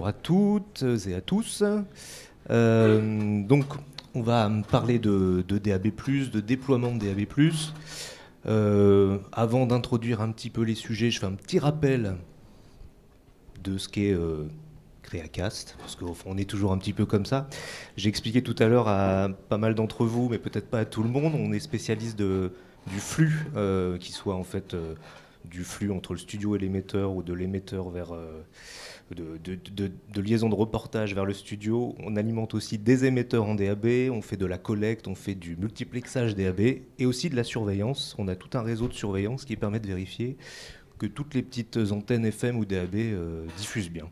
bonjour à toutes et à tous. Donc, on va parler de DAB+, de déploiement de DAB+. Avant d'introduire un petit peu les sujets, je fais un petit rappel de ce qu'est Créacast, parce qu'on est toujours un petit peu comme ça. J'ai expliqué tout à l'heure à pas mal d'entre vous, mais peut-être pas à tout le monde, on est spécialiste du flux, qui soit en fait du flux entre le studio et l'émetteur, ou de l'émetteur vers... de liaison de reportage vers le studio. On alimente aussi des émetteurs en DAB, on fait de la collecte, on fait du multiplexage DAB et aussi de la surveillance. On a tout un réseau de surveillance qui permet de vérifier que toutes les petites antennes FM ou DAB diffusent bien.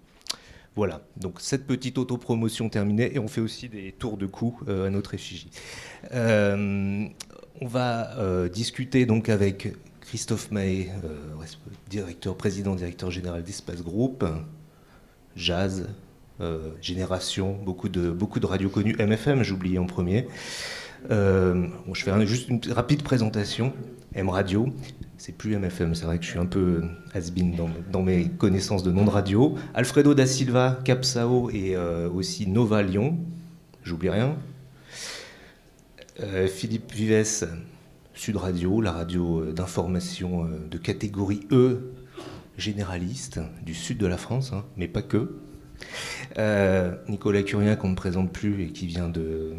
Voilà, donc cette petite autopromotion terminée, et on fait aussi des tours de cou à notre effigie. On va discuter donc avec Christophe Mahé, président directeur général d'Espace Group, Jazz, Génération, beaucoup de radios connues, MFM, j'oubliais en premier. Je fais juste une rapide présentation. M Radio, c'est plus MFM, c'est vrai que je suis un peu has-been dans mes connaissances de nom de radio. Alfredo da Silva, Cap Sao et aussi Nova Lyon, j'oublie rien. Philippe Vives, Sud Radio, la radio d'information de catégorie E, généraliste, du sud de la France, hein, mais pas que. Nicolas Curien, qu'on ne présente plus et qui vient de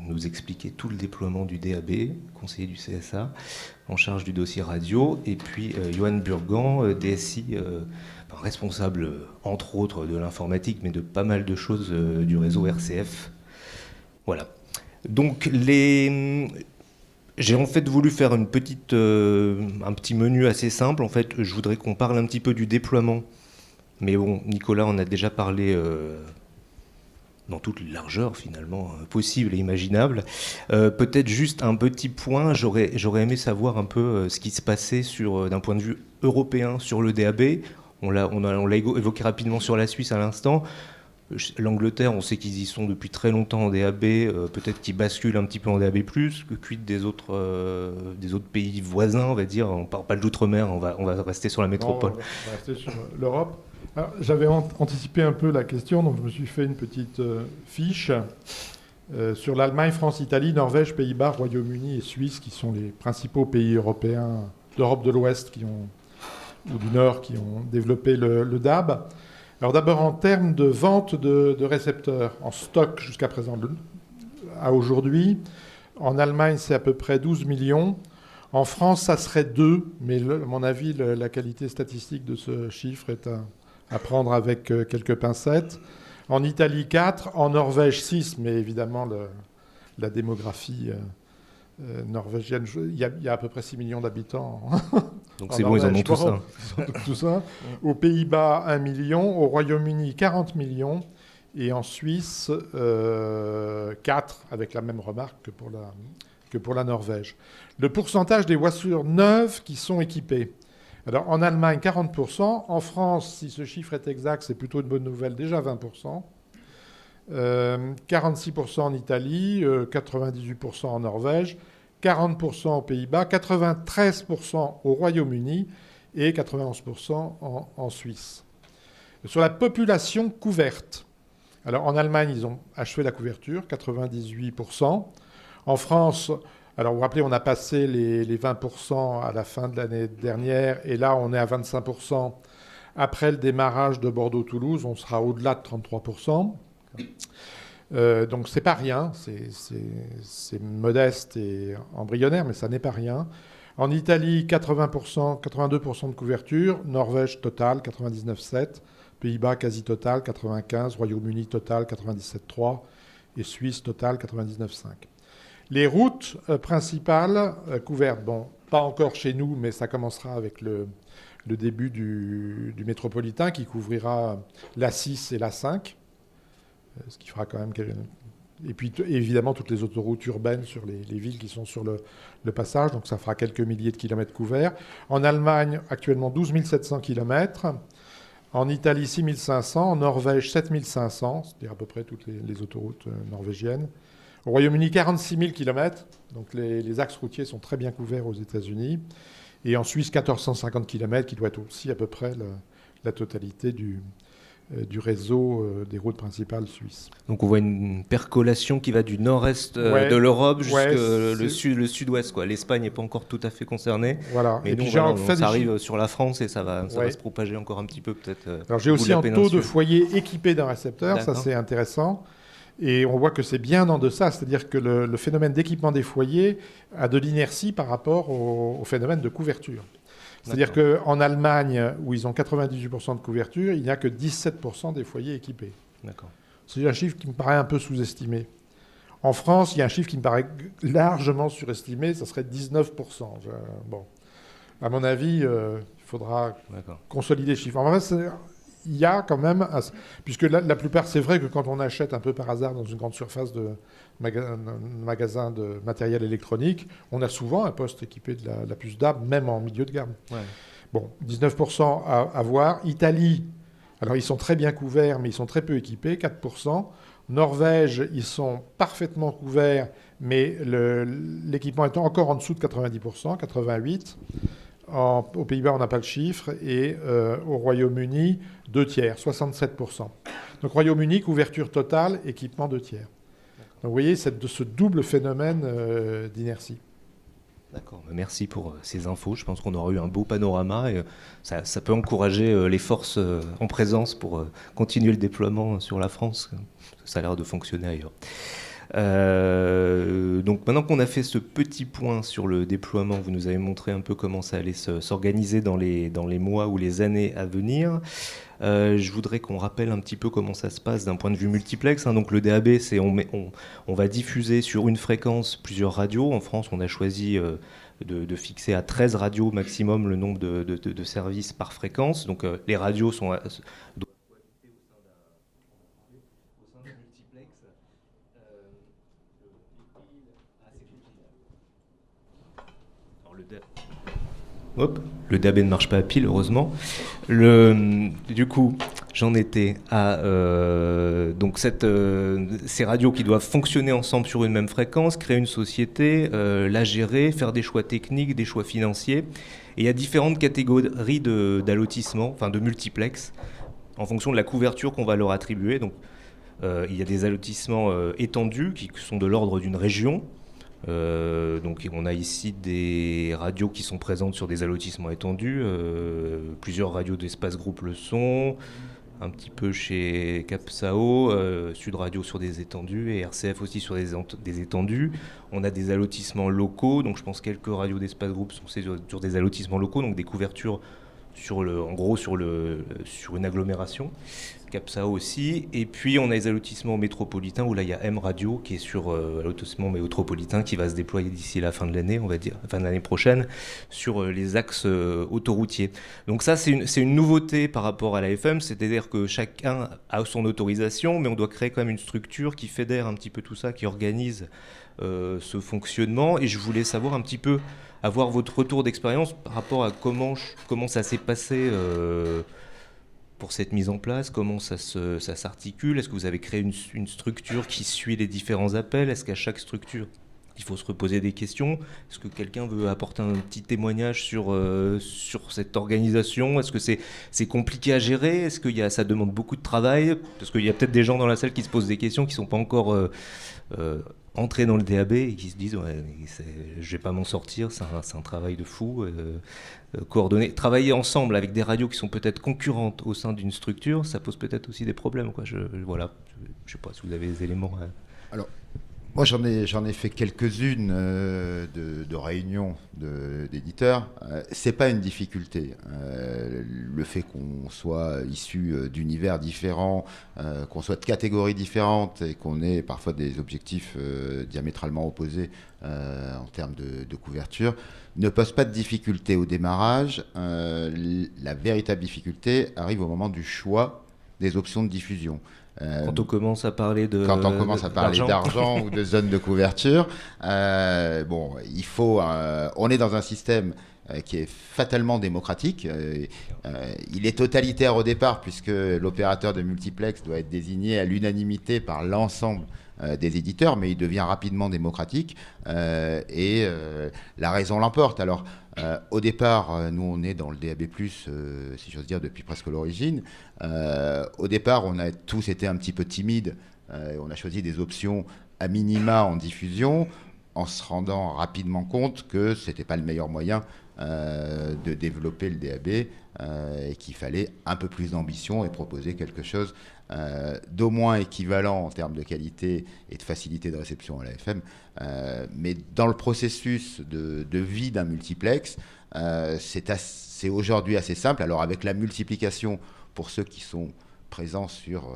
nous expliquer tout le déploiement du DAB, conseiller du CSA, en charge du dossier radio, et puis Johan Burgan, DSI, responsable entre autres de l'informatique, mais de pas mal de choses du réseau RCF. Voilà. Donc j'ai en fait voulu faire un petit menu assez simple. En fait, je voudrais qu'on parle un petit peu du déploiement. Mais bon, Nicolas en a déjà parlé dans toute largeur finalement possible et imaginable. Peut-être juste un petit point, j'aurais aimé savoir un peu ce qui se passait d'un point de vue européen sur le DAB. On l'a évoqué rapidement sur la Suisse à l'instant. L'Angleterre, on sait qu'ils y sont depuis très longtemps en DAB, peut-être qu'ils basculent un petit peu en DAB+, quid des autres pays voisins, on va dire. On ne parle pas de l'outre-mer, on va rester sur la métropole. Non, on va rester sur l'Europe. Alors, j'avais anticipé un peu la question, donc je me suis fait une petite fiche sur l'Allemagne, France, Italie, Norvège, Pays-Bas, Royaume-Uni et Suisse, qui sont les principaux pays européens d'Europe de l'Ouest ou du Nord qui ont développé le DAB. Alors d'abord en termes de vente de récepteurs en stock jusqu'à présent à aujourd'hui, en Allemagne c'est à peu près 12 millions, en France ça serait 2, mais à mon avis la qualité statistique de ce chiffre est à prendre avec quelques pincettes. En Italie 4, en Norvège 6, mais évidemment la démographie norvégienne, il y a à peu près 6 millions d'habitants. Donc c'est bon, ils en ont tout ça. Tout ça. Aux Pays-Bas, 1 million. Au Royaume-Uni, 40 millions. Et en Suisse, 4, avec la même remarque que pour la Norvège. Le pourcentage des voitures neuves qui sont équipées. Alors, en Allemagne, 40%. En France, si ce chiffre est exact, c'est plutôt une bonne nouvelle, déjà 20%. 46% en Italie, 98% en Norvège, 40% aux Pays-Bas, 93% au Royaume-Uni et 91% en Suisse. Sur la population couverte, alors en Allemagne, ils ont achevé la couverture, 98%. En France, alors vous vous rappelez, on a passé les 20% à la fin de l'année dernière et là, on est à 25%. Après le démarrage de Bordeaux-Toulouse, on sera au-delà de 33%. Donc c'est pas rien, c'est modeste et embryonnaire, mais ça n'est pas rien. En Italie, 80%, 82% de couverture, Norvège total, 99,7%, Pays-Bas quasi total, 95%, Royaume-Uni total, 97,3% et Suisse total, 99,5%. Les routes principales couvertes, bon, pas encore chez nous, mais ça commencera avec le début du métropolitain qui couvrira la 6 et la 5. Ce qui fera quand même... Et puis évidemment toutes les autoroutes urbaines sur les villes qui sont sur le passage, donc ça fera quelques milliers de kilomètres couverts. En Allemagne, actuellement 12 700 kilomètres. En Italie, 6 500. En Norvège, 7 500, c'est-à-dire à peu près toutes les autoroutes norvégiennes. Au Royaume-Uni, 46 000 kilomètres. Donc les axes routiers sont très bien couverts aux États-Unis. Et en Suisse, 1450 kilomètres, qui doit être aussi à peu près la totalité du réseau des routes principales suisses. Donc on voit une percolation qui va du nord-est de l'Europe jusqu'au le sud-ouest, quoi. L'Espagne n'est pas encore tout à fait concernée. Voilà. Mais nous, ça arrive sur la France et ça va se propager encore un petit peu peut-être. Alors j'ai aussi un taux de foyers équipés d'un récepteur, ça c'est intéressant. Et on voit que c'est bien en deçà, c'est-à-dire que le phénomène d'équipement des foyers a de l'inertie par rapport au phénomène de couverture. C'est-à-dire qu'en Allemagne, où ils ont 98% de couverture, il n'y a que 17% des foyers équipés. D'accord. C'est un chiffre qui me paraît un peu sous-estimé. En France, il y a un chiffre qui me paraît largement surestimé, ça serait 19%. Bon. À mon avis, il faudra consolider le chiffre. En fait, il y a quand même... Puisque la plupart, c'est vrai que quand on achète un peu par hasard dans une grande surface de magasin de matériel électronique, on a souvent un poste équipé de la puce DAB, même en milieu de gamme. Ouais. Bon, 19% à voir. Italie, alors ils sont très bien couverts, mais ils sont très peu équipés, 4%. Norvège, ils sont parfaitement couverts, mais l'équipement est encore en dessous de 90%, 88%. Aux Pays-Bas, on n'a pas le chiffre. Et au Royaume-Uni, 2/3, 67%. Donc Royaume-Uni, couverture totale, équipement 2/3. Donc vous voyez, ce double phénomène d'inertie. D'accord, merci pour ces infos. Je pense qu'on aura eu un beau panorama et ça peut encourager les forces en présence pour continuer le déploiement sur la France. Ça a l'air de fonctionner ailleurs. Donc maintenant qu'on a fait ce petit point sur le déploiement, vous nous avez montré un peu comment ça allait s'organiser dans les mois ou les années à venir. Je voudrais qu'on rappelle un petit peu comment ça se passe d'un point de vue multiplex. Donc le DAB, c'est on va diffuser sur une fréquence plusieurs radios. En France, on a choisi de fixer à 13 radios maximum le nombre de services par fréquence. Donc les radios sont le DAB ne marche pas à pile, heureusement. Du coup, j'en étais à donc ces radios qui doivent fonctionner ensemble sur une même fréquence, créer une société, la gérer, faire des choix techniques, des choix financiers. Et il y a différentes catégories d'allotissement, enfin de multiplex, en fonction de la couverture qu'on va leur attribuer. Donc, il y a des allotissements étendus qui sont de l'ordre d'une région. Donc on a ici des radios qui sont présentes sur des allotissements étendus, plusieurs radios d'Espace Groupe le sont, un petit peu chez Capsao, Sud Radio sur des étendus et RCF aussi sur des étendus. On a des allotissements locaux, donc je pense quelques radios d'Espace Groupe sont sur des allotissements locaux, donc des couvertures sur une agglomération. Capsao aussi, et puis on a les allotissements métropolitains où là il y a M Radio qui est sur l'allotissement métropolitain qui va se déployer d'ici la fin de l'année, on va dire, fin de l'année prochaine, sur les axes autoroutiers. Donc ça c'est une nouveauté par rapport à la FM, c'est-à-dire que chacun a son autorisation, mais on doit créer quand même une structure qui fédère un petit peu tout ça, qui organise ce fonctionnement, et je voulais savoir un petit peu, avoir votre retour d'expérience par rapport à comment ça s'est passé pour cette mise en place, comment ça s'articule. Est-ce que vous avez créé une structure qui suit les différents appels? Est-ce qu'à chaque structure, il faut se reposer des questions? Est-ce que quelqu'un veut apporter un petit témoignage sur cette organisation? Est-ce que c'est compliqué à gérer? Est-ce que ça demande beaucoup de travail? Parce qu'il y a peut-être des gens dans la salle qui se posent des questions qui ne sont pas encore entrés dans le DAB et qui se disent je vais pas m'en sortir, c'est un travail de fou. Coordonner, travailler ensemble avec des radios qui sont peut-être concurrentes au sein d'une structure, ça pose peut-être aussi des problèmes, quoi. Je sais pas si vous avez des éléments. Alors, moi j'en ai fait quelques-unes de réunions d'éditeurs. C'est pas une difficulté. Le fait qu'on soit issu d'univers différents, qu'on soit de catégories différentes et qu'on ait parfois des objectifs diamétralement opposés en termes de couverture, ne pose pas de difficulté au démarrage. La véritable difficulté arrive au moment du choix des options de diffusion. Quand on commence à parler d'argent ou de zone de couverture, il faut. On est dans un système qui est fatalement démocratique. Il est totalitaire au départ, puisque l'opérateur de multiplex doit être désigné à l'unanimité par l'ensemble des éditeurs, mais il devient rapidement démocratique et la raison l'emporte. Alors, au départ, nous, on est dans le DAB+, si j'ose dire, depuis presque l'origine. Au départ, on a tous été un petit peu timides. On a choisi des options à minima en diffusion, en se rendant rapidement compte que ce n'était pas le meilleur moyen de développer le DAB et qu'il fallait un peu plus d'ambition et proposer quelque chose d'au moins équivalent en termes de qualité et de facilité de réception à la FM. Mais dans le processus de vie d'un multiplex, c'est aujourd'hui assez simple. Alors avec la multiplication, pour ceux qui sont présents sur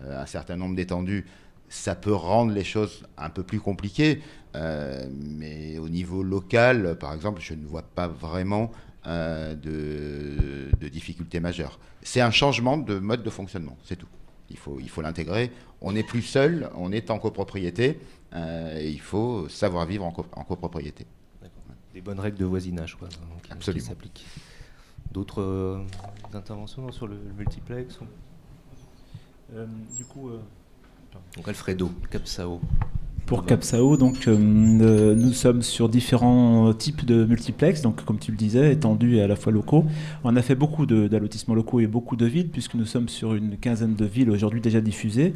un certain nombre d'étendues, ça peut rendre les choses un peu plus compliquées, mais au niveau local, par exemple, je ne vois pas vraiment de difficultés majeures. C'est un changement de mode de fonctionnement, c'est tout. Il faut l'intégrer. On n'est plus seul, on est en copropriété, et il faut savoir vivre en copropriété. D'accord. Des bonnes règles de voisinage, quoi, qui s'appliquent. D'autres interventions sur le multiplex Du coup... Donc Alfredo, Capsao. Pour Capsao, donc, nous sommes sur différents types de multiplex, donc comme tu le disais, étendus et à la fois locaux. On a fait beaucoup d'allotissements locaux et beaucoup de villes, puisque nous sommes sur une quinzaine de villes aujourd'hui déjà diffusées.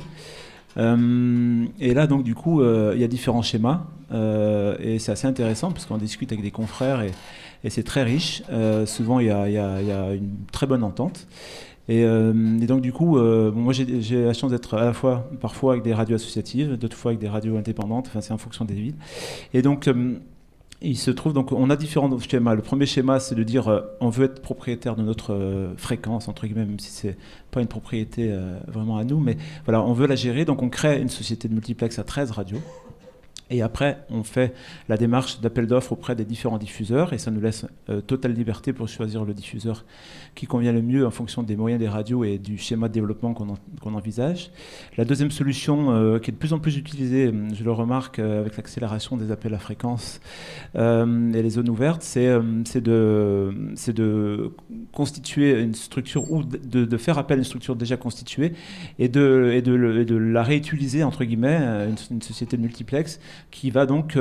Et là, donc, du coup, il y a différents schémas, et c'est assez intéressant, parce qu'on discute avec des confrères, et c'est très riche. Souvent, il y a une très bonne entente. Et donc du coup, moi j'ai la chance d'être à la fois parfois avec des radios associatives, d'autres fois avec des radios indépendantes, enfin c'est en fonction des villes. Et donc il se trouve, donc on a différents schémas. Le premier schéma, c'est de dire on veut être propriétaire de notre fréquence, entre guillemets, même si c'est pas une propriété vraiment à nous, mais voilà, on veut la gérer, donc on crée une société de multiplex à 13 radios. Et après, on fait la démarche d'appel d'offres auprès des différents diffuseurs et ça nous laisse totale liberté pour choisir le diffuseur qui convient le mieux en fonction des moyens des radios et du schéma de développement qu'on envisage. La deuxième solution, qui est de plus en plus utilisée, je le remarque avec l'accélération des appels à fréquence et les zones ouvertes, c'est de constituer une structure ou de faire appel à une structure déjà constituée et de la réutiliser, entre guillemets, une société de multiplex qui va donc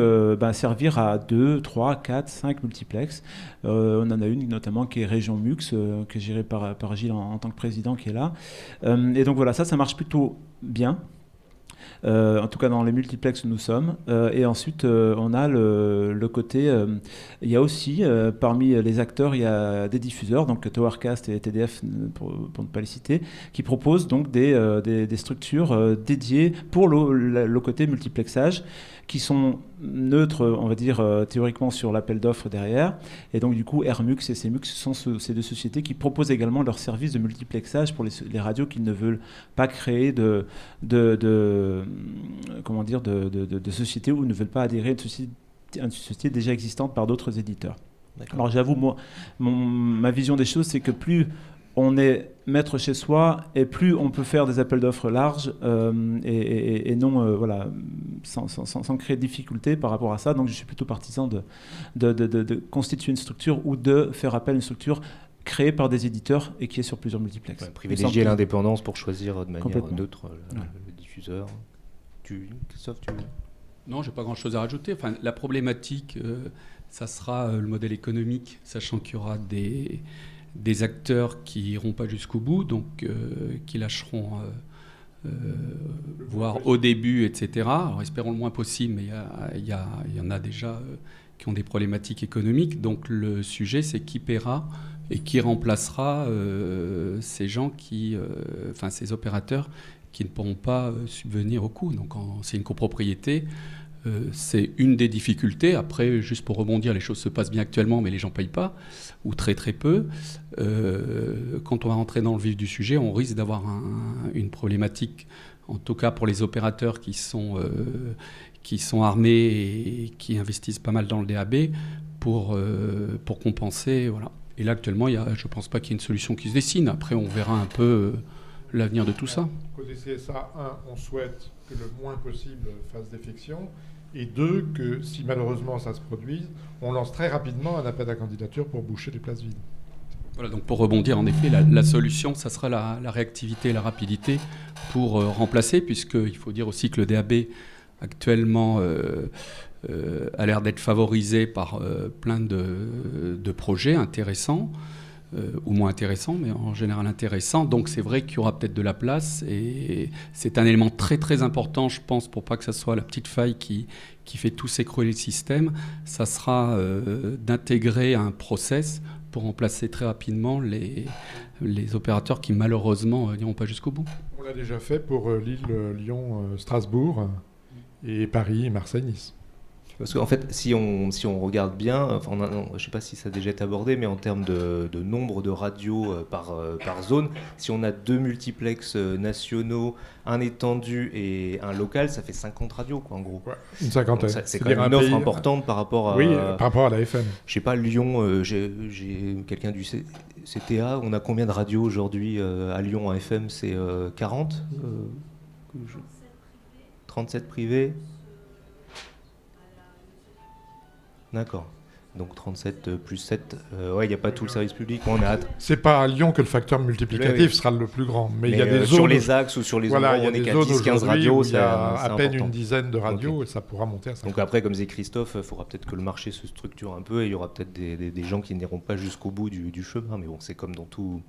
servir à 2, 3, 4, 5 multiplex. On en a une notamment qui est Région Mux, qui est gérée par Gilles en tant que président qui est là. Et donc voilà, ça marche plutôt bien. En tout cas dans les multiplex où nous sommes. Et ensuite, on a le côté... il y a aussi, parmi les acteurs, il y a des diffuseurs, donc Towercast et TDF, pour ne pas les citer, qui proposent donc des structures dédiées pour le côté multiplexage, qui sont neutres, on va dire, théoriquement sur l'appel d'offres derrière. Et donc, du coup, Airmux et CMux sont ces deux sociétés qui proposent également leurs services de multiplexage pour les radios qui ne veulent pas créer de sociétés ou ne veulent pas adhérer à une société déjà existante par d'autres éditeurs. D'accord. Alors, j'avoue, moi, ma vision des choses, c'est que plus on est maître chez soi et plus on peut faire des appels d'offres larges et non voilà, sans créer de difficultés par rapport à ça. Donc je suis plutôt partisan de constituer une structure ou de faire appel à une structure créée par des éditeurs et qui est sur plusieurs multiplex. Ouais, privilégier l'indépendance pour choisir de manière neutre le diffuseur. Christophe, tu veux... Non, je n'ai pas grand-chose à rajouter. Enfin, la problématique, ça sera le modèle économique, sachant qu'il y aura des acteurs qui n'iront pas jusqu'au bout, donc qui lâcheront, voire au début, etc. Alors espérons le moins possible, mais il y en a déjà qui ont des problématiques économiques. Donc le sujet, c'est qui paiera et qui remplacera ces gens ces opérateurs qui ne pourront pas subvenir au coût. Donc c'est une copropriété. C'est une des difficultés. Après, juste pour rebondir, les choses se passent bien actuellement, mais les gens ne payent pas, ou très très peu. Quand on va rentrer dans le vif du sujet, on risque d'avoir une problématique, en tout cas pour les opérateurs qui sont armés et qui investissent pas mal dans le DAB, pour compenser. Voilà. Et là, actuellement, je ne pense pas qu'il y ait une solution qui se dessine. Après, on verra un peu l'avenir de tout ça. Côté CSA 1, on souhaite que le moins possible fasse défection. Et 2, que si malheureusement ça se produise, on lance très rapidement un appel à candidature pour boucher les places vides. Voilà, donc pour rebondir, en effet, la solution, ça sera la réactivité et la rapidité pour remplacer, puisqu'il faut dire aussi que le DAB actuellement a l'air d'être favorisé par plein de projets intéressants, ou moins intéressants, mais en général intéressants. Donc c'est vrai qu'il y aura peut-être de la place, et c'est un élément très très important, je pense, pour pas que ça soit la petite faille qui fait tout s'écrouler le système. Ça sera d'intégrer un process pour remplacer très rapidement les opérateurs qui malheureusement n'iront pas jusqu'au bout. On l'a déjà fait pour Lille, Lyon, Strasbourg, et Paris, Marseille, Nice. Parce qu'en fait, si on regarde bien, enfin, je ne sais pas si ça a déjà été abordé, mais en termes de nombre de radios par zone, si on a 2 multiplex nationaux, un étendu et un local, ça fait 50 radios, quoi, en gros. Ouais, une cinquantaine. C'est quand même une offre importante par rapport à... Oui, par rapport à la FM. Je sais pas, Lyon, j'ai quelqu'un du CTA, on a combien de radios aujourd'hui à Lyon en FM? C'est 40 37 privés. D'accord. Donc 37 plus 7, ouais, il n'y a pas tout le service public. On a hâte. C'est pas à Lyon que le facteur multiplicatif sera le plus grand. Mais il y a des zones. Sur les axes ou sur les zones où on est qu'à 10-15 radios, il y a à peine important. une dizaine de radios, Okay. Et ça pourra monter à 50. Donc après, comme disait Christophe, il faudra peut-être que le marché se structure un peu et il y aura peut-être des gens qui n'iront pas jusqu'au bout du chemin. Mais bon, c'est comme dans tout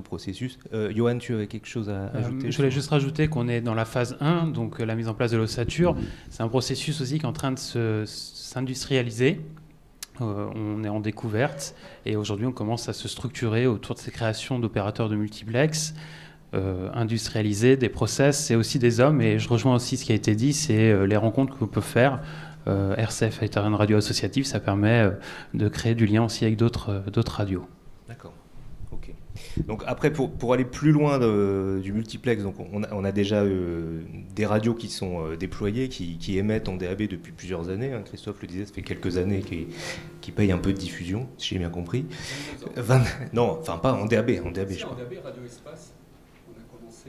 processus. Johan, tu avais quelque chose à ajouter? Je voulais juste rajouter qu'on est dans la phase 1, donc la mise en place de l'ossature. C'est un processus aussi qui est en train de s'industrialiser. On est en découverte et aujourd'hui on commence à se structurer autour de ces créations d'opérateurs de multiplex, industrialiser des process, c'est aussi des hommes, et je rejoins aussi ce qui a été dit, c'est les rencontres qu'on peut faire. RCF est une radio associative, ça permet de créer du lien aussi avec d'autres radios. D'accord. Ok. Donc après, pour aller plus loin du multiplex, donc on a déjà des radios qui sont déployées, qui émettent en DAB depuis plusieurs années. Hein. Christophe le disait, ça fait quelques années qui payent un peu de diffusion, si j'ai bien compris. Non, enfin pas en DAB. En DAB, je crois. Radio Espace.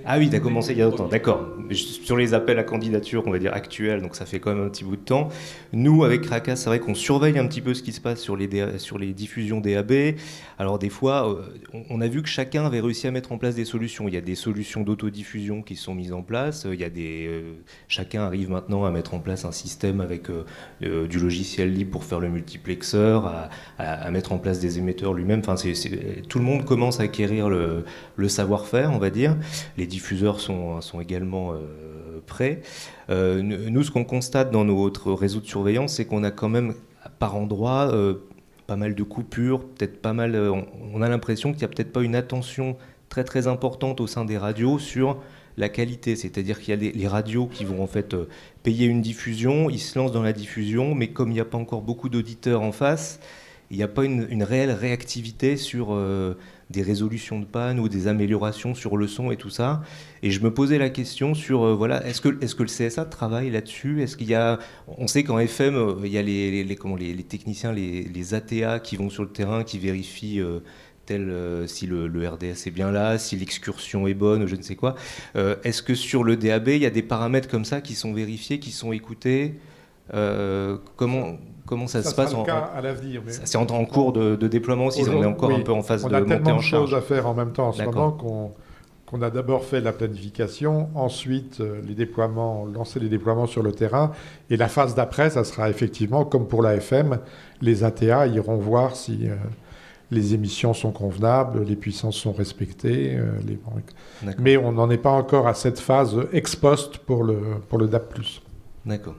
Ah oui, tu as commencé il y a longtemps, d'accord. Sur les appels à candidature, on va dire actuels, donc ça fait quand même un petit bout de temps. Nous, avec Raka, c'est vrai qu'on surveille un petit peu ce qui se passe sur les diffusions DAB. Alors des fois, on a vu que chacun avait réussi à mettre en place des solutions. Il y a des solutions d'autodiffusion qui sont mises en place. Il y a chacun arrive maintenant à mettre en place un système avec du logiciel libre pour faire le multiplexeur, à mettre en place des émetteurs lui-même. Enfin, tout le monde commence à acquérir le savoir-faire, on va dire. Les diffuseurs sont également prêts. Nous, ce qu'on constate dans notre réseau de surveillance, c'est qu'on a quand même, par endroits, pas mal de coupures, peut-être pas mal... on a l'impression qu'il n'y a peut-être pas une attention très très importante au sein des radios sur la qualité. C'est-à-dire qu'il y a les radios qui vont en fait payer une diffusion, ils se lancent dans la diffusion, mais comme il n'y a pas encore beaucoup d'auditeurs en face, il n'y a pas une réelle réactivité sur des résolutions de panne ou des améliorations sur le son et tout ça. Et je me posais la question sur, voilà, est-ce que le CSA travaille là-dessus? Est-ce qu'il y a... On sait qu'en FM, il y a les techniciens, les ATA qui vont sur le terrain, qui vérifient si le RDS est bien là, si l'excursion est bonne, ou je ne sais quoi. Est-ce que sur le DAB, il y a des paramètres comme ça qui sont vérifiés, qui sont écoutés? Comment ça se passe sera le cas à l'avenir. C'est en cours de déploiement aussi, on est encore un peu en phase de montée en charge. On a tellement de choses à faire en même temps en ce moment qu'on a d'abord fait la planification, ensuite lancer les déploiements sur le terrain, et la phase d'après, ça sera effectivement, comme pour la FM, les ATA iront voir si les émissions sont convenables, les puissances sont respectées, mais on n'en est pas encore à cette phase ex post pour le DAB+. D'accord.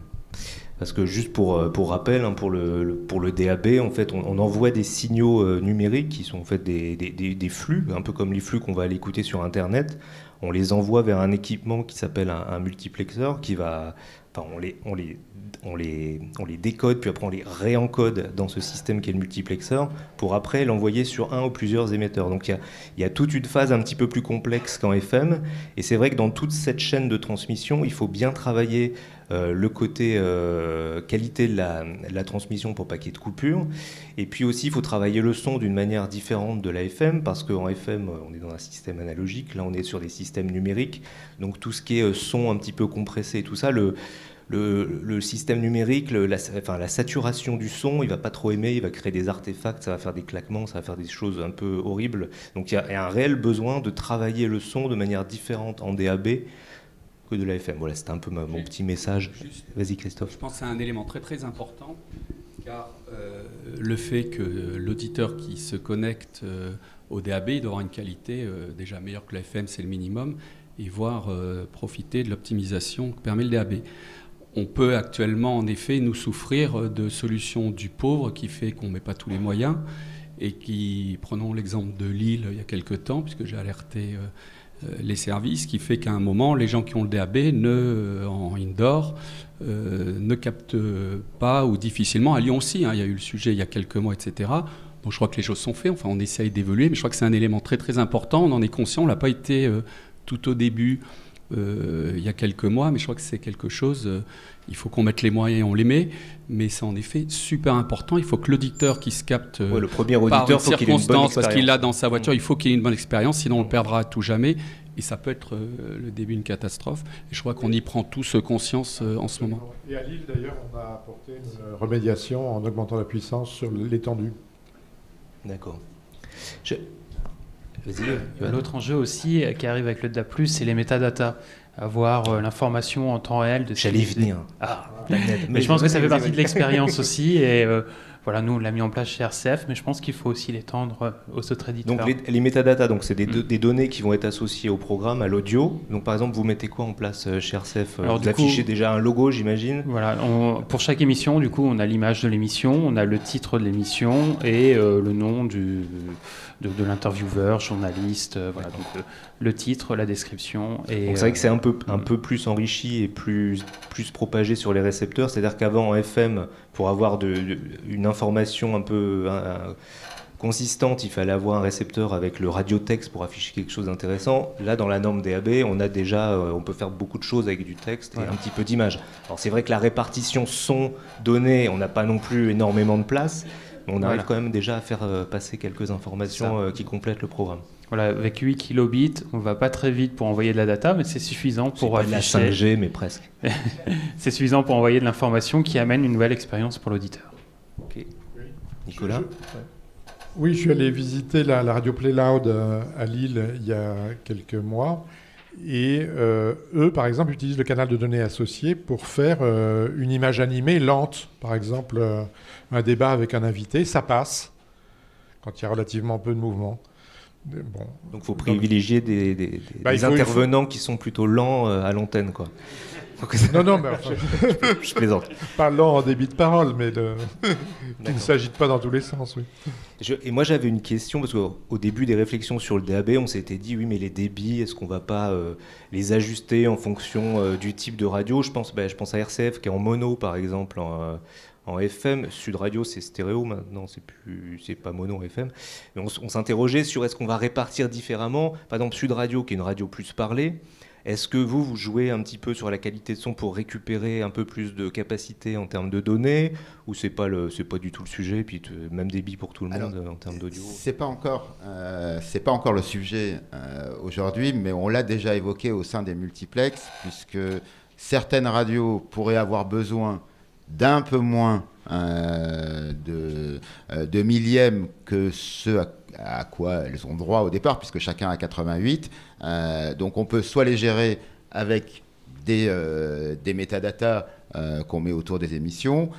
Parce que juste pour rappel, hein, pour le DAB, en fait, on envoie des signaux numériques qui sont en fait des flux, un peu comme les flux qu'on va aller écouter sur Internet. On les envoie vers un équipement qui s'appelle un multiplexeur qui va... Enfin, on les décode, puis après on les réencode dans ce système qui est le multiplexeur, pour après l'envoyer sur un ou plusieurs émetteurs. Donc il y a toute une phase un petit peu plus complexe qu'en FM, et c'est vrai que dans toute cette chaîne de transmission, il faut bien travailler le côté qualité de la transmission pour pas qu'il y ait de coupure, et puis aussi il faut travailler le son d'une manière différente de la FM, parce qu'en FM on est dans un système analogique, là on est sur des systèmes numériques, donc tout ce qui est son un petit peu compressé et tout ça, le système numérique, la saturation du son, il va pas trop aimer, il va créer des artefacts, ça va faire des claquements, ça va faire des choses un peu horribles. Donc il y a un réel besoin de travailler le son de manière différente en DAB que de la FM. Voilà, c'était un peu mon petit message. Vas-y Christophe. Je pense que c'est un élément très très important, car le fait que l'auditeur qui se connecte au DAB, il doit avoir une qualité déjà meilleure que la FM, c'est le minimum, et voire profiter de l'optimisation que permet le DAB. On peut actuellement, en effet, nous souffrir de solutions du pauvre qui fait qu'on ne met pas tous les moyens et qui, prenons l'exemple de Lille il y a quelques temps, puisque j'ai alerté les services, qui fait qu'à un moment, les gens qui ont le DAB en indoor ne captent pas ou difficilement. À Lyon aussi, il y a eu le sujet il y a quelques mois, etc. Donc je crois que les choses sont faites. Enfin, on essaye d'évoluer, mais je crois que c'est un élément très très important. On en est conscient. On l'a pas été tout au début. Il y a quelques mois, mais je crois que c'est quelque chose, il faut qu'on mette les moyens, on les met, mais c'est en effet super important. Il faut que l'auditeur qui se capte le premier par auditeur, une faut qu'il ait une bonne circonstance, parce qu'il expérience. l'a dans sa voiture, il faut qu'il ait une bonne expérience, sinon on le perdra à tout jamais, et ça peut être le début d'une catastrophe. Et je crois qu'on y prend tous conscience en ce moment. Et à Lille, d'ailleurs, on a apporté une remédiation en augmentant la puissance sur l'étendue. D'accord. Vas-y, L'autre enjeu aussi qui arrive avec le DAB+, c'est les métadatas. Avoir l'information en temps réel de ce j'allais qui- venir. Ah, mais je pense que ça fait partie de l'expérience aussi. Et voilà, nous, on l'a mis en place chez RCF, mais je pense qu'il faut aussi l'étendre aux autres éditeurs. Donc les métadatas, donc c'est des données qui vont être associées au programme, à l'audio. Donc par exemple, vous mettez quoi en place chez RCF? Alors, Vous du affichez coup, déjà un logo, j'imagine. Voilà, pour chaque émission, du coup, on a l'image de l'émission, on a le titre de l'émission et le nom de l'intervieweur, journaliste, voilà, donc le titre, la description. Et, Donc c'est vrai que c'est un peu plus enrichi et plus propagé sur les récepteurs. C'est-à-dire qu'avant en FM, pour avoir une information un peu consistante, il fallait avoir un récepteur avec le radiotexte pour afficher quelque chose d'intéressant. Là, dans la norme DAB, on a déjà, on peut faire beaucoup de choses avec du texte et un petit peu d'image. Alors c'est vrai que la répartition son-données, on n'a pas non plus énormément de place, mais on arrive quand même déjà à faire passer quelques informations qui complètent le programme. Voilà, avec 8 kilobits, on va pas très vite pour envoyer de la data, mais c'est suffisant pour C'est pas de la 5G, mais presque. c'est suffisant pour envoyer de l'information qui amène une nouvelle expérience pour l'auditeur. Ok. Nicolas. Oui, je suis allé visiter la Radio Play Loud à Lille il y a quelques mois. Et eux, par exemple, utilisent le canal de données associé pour faire une image animée lente. Par exemple, un débat avec un invité, ça passe quand il y a relativement peu de mouvement. Bon. Donc il faut privilégier des intervenants qui sont plutôt lents à l'antenne, quoi. Non, mais enfin, je plaisante. Pas lent en débit de parole, mais il ne s'agit pas dans tous les sens, oui. Et moi j'avais une question, parce qu'au début des réflexions sur le DAB, on s'était dit, oui, mais les débits, est-ce qu'on ne va pas les ajuster en fonction du type de radio? Je pense à RCF qui est en mono, par exemple, en FM. Sud Radio, c'est stéréo maintenant, c'est pas mono en FM. Mais on s'interrogeait sur est-ce qu'on va répartir différemment. Par exemple, Sud Radio, qui est une radio plus parlée, est-ce que vous jouez un petit peu sur la qualité de son pour récupérer un peu plus de capacité en termes de données, ou c'est pas du tout le sujet, puis même débit pour tout le monde en termes d'audio? C'est pas encore le sujet aujourd'hui, mais on l'a déjà évoqué au sein des multiplexes, puisque certaines radios pourraient avoir besoin d'un peu moins de millièmes que ce à quoi elles ont droit au départ, puisque chacun a 88. Donc on peut soit les gérer avec des métadatas qu'on met autour des émissions,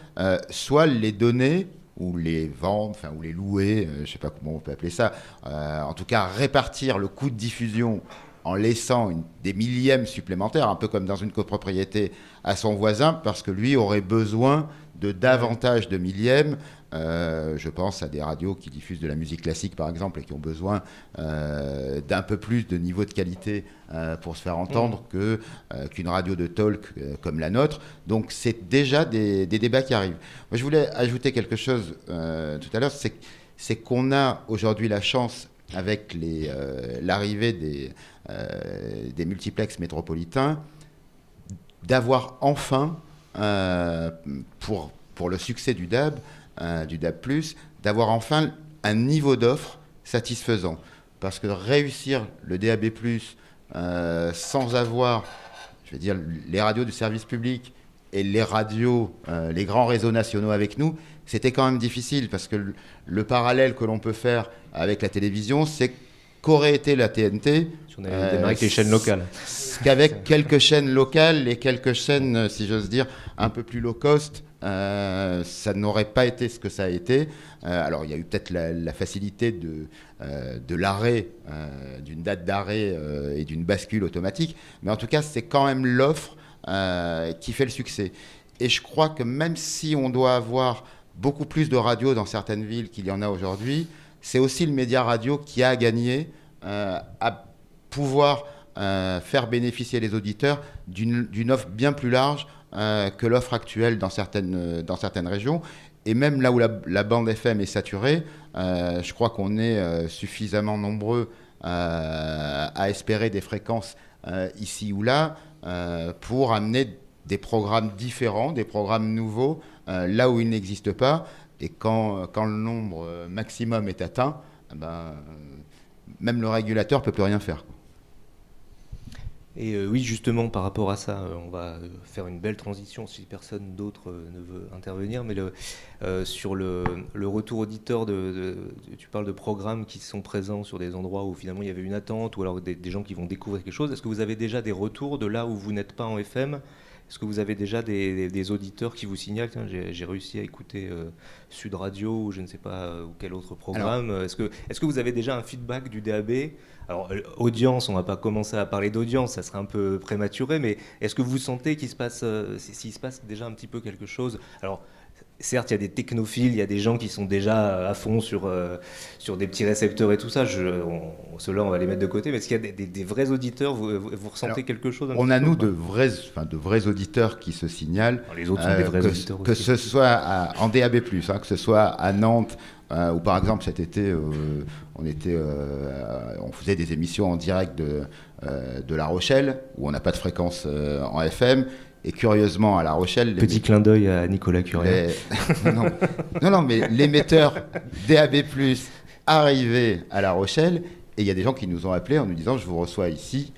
soit les donner ou les vendre, ou les louer, je ne sais pas comment on peut appeler ça, en tout cas répartir le coût de diffusion en laissant des millièmes supplémentaires, un peu comme dans une copropriété, à son voisin, parce que lui aurait besoin de davantage de millièmes. Je pense à des radios qui diffusent de la musique classique, par exemple, et qui ont besoin d'un peu plus de niveau de qualité pour se faire entendre qu'une radio de talk comme la nôtre. Donc, c'est déjà des débats qui arrivent. Moi, je voulais ajouter quelque chose tout à l'heure, c'est qu'on a aujourd'hui la chance, avec l'arrivée des multiplexes métropolitains, d'avoir enfin, pour le succès du DAB+, d'avoir enfin un niveau d'offre satisfaisant. Parce que réussir le DAB+, sans avoir, je vais dire, les radios du service public et les radios, les grands réseaux nationaux avec nous, c'était quand même difficile parce que le parallèle que l'on peut faire avec la télévision, c'est qu'aurait été la TNT. Si on avait démarré avec les chaînes locales. Qu'avec quelques chaînes locales et quelques chaînes, si j'ose dire, un peu plus low cost, ça n'aurait pas été ce que ça a été. Alors il y a eu peut-être la facilité de l'arrêt, d'une date d'arrêt et d'une bascule automatique, mais en tout cas c'est quand même l'offre qui fait le succès. Et je crois que même si on doit avoir beaucoup plus de radios dans certaines villes qu'il y en a aujourd'hui, c'est aussi le média radio qui a gagné à pouvoir faire bénéficier les auditeurs d'une offre bien plus large que l'offre actuelle dans certaines régions. Et même là où la bande FM est saturée, je crois qu'on est suffisamment nombreux à espérer des fréquences ici ou là pour amener des programmes différents, des programmes nouveaux, là où ils n'existent pas. Et quand le nombre maximum est atteint, même le régulateur ne peut plus rien faire. Et oui, justement, par rapport à ça, on va faire une belle transition si personne d'autre ne veut intervenir. Mais sur le retour auditeur, tu parles de programmes qui sont présents sur des endroits où finalement il y avait une attente, ou alors des gens qui vont découvrir quelque chose. Est-ce que vous avez déjà des retours de là où vous n'êtes pas en FM ? Est-ce que vous avez déjà des auditeurs qui vous signalent « J'ai réussi à écouter Sud Radio » ou je ne sais pas, ou quel autre programme ? Est-ce que vous avez déjà un feedback du DAB ? Alors, audience, on ne va pas commencer à parler d'audience, ça serait un peu prématuré, mais est-ce que vous sentez s'il se passe déjà un petit peu quelque chose ? Alors, certes, il y a des technophiles, il y a des gens qui sont déjà à fond sur des petits récepteurs et tout ça. Ceux-là, on va les mettre de côté. Mais est-ce qu'il y a des vrais auditeurs ? Vous ressentez quelque chose ? On a, nous, de vrais auditeurs qui se signalent. Alors, les autres sont des vrais auditeurs que aussi. Ce soit en DAB+, que ce soit à Nantes, où par exemple cet été, on faisait des émissions en direct de La Rochelle, où on n'a pas de fréquence en FM. Et curieusement, à La Rochelle... Petit clin d'œil à Nicolas Curia. Non, mais l'émetteur DAB+, arrivé à La Rochelle, et il y a des gens qui nous ont appelés en nous disant « Je vous reçois ici »,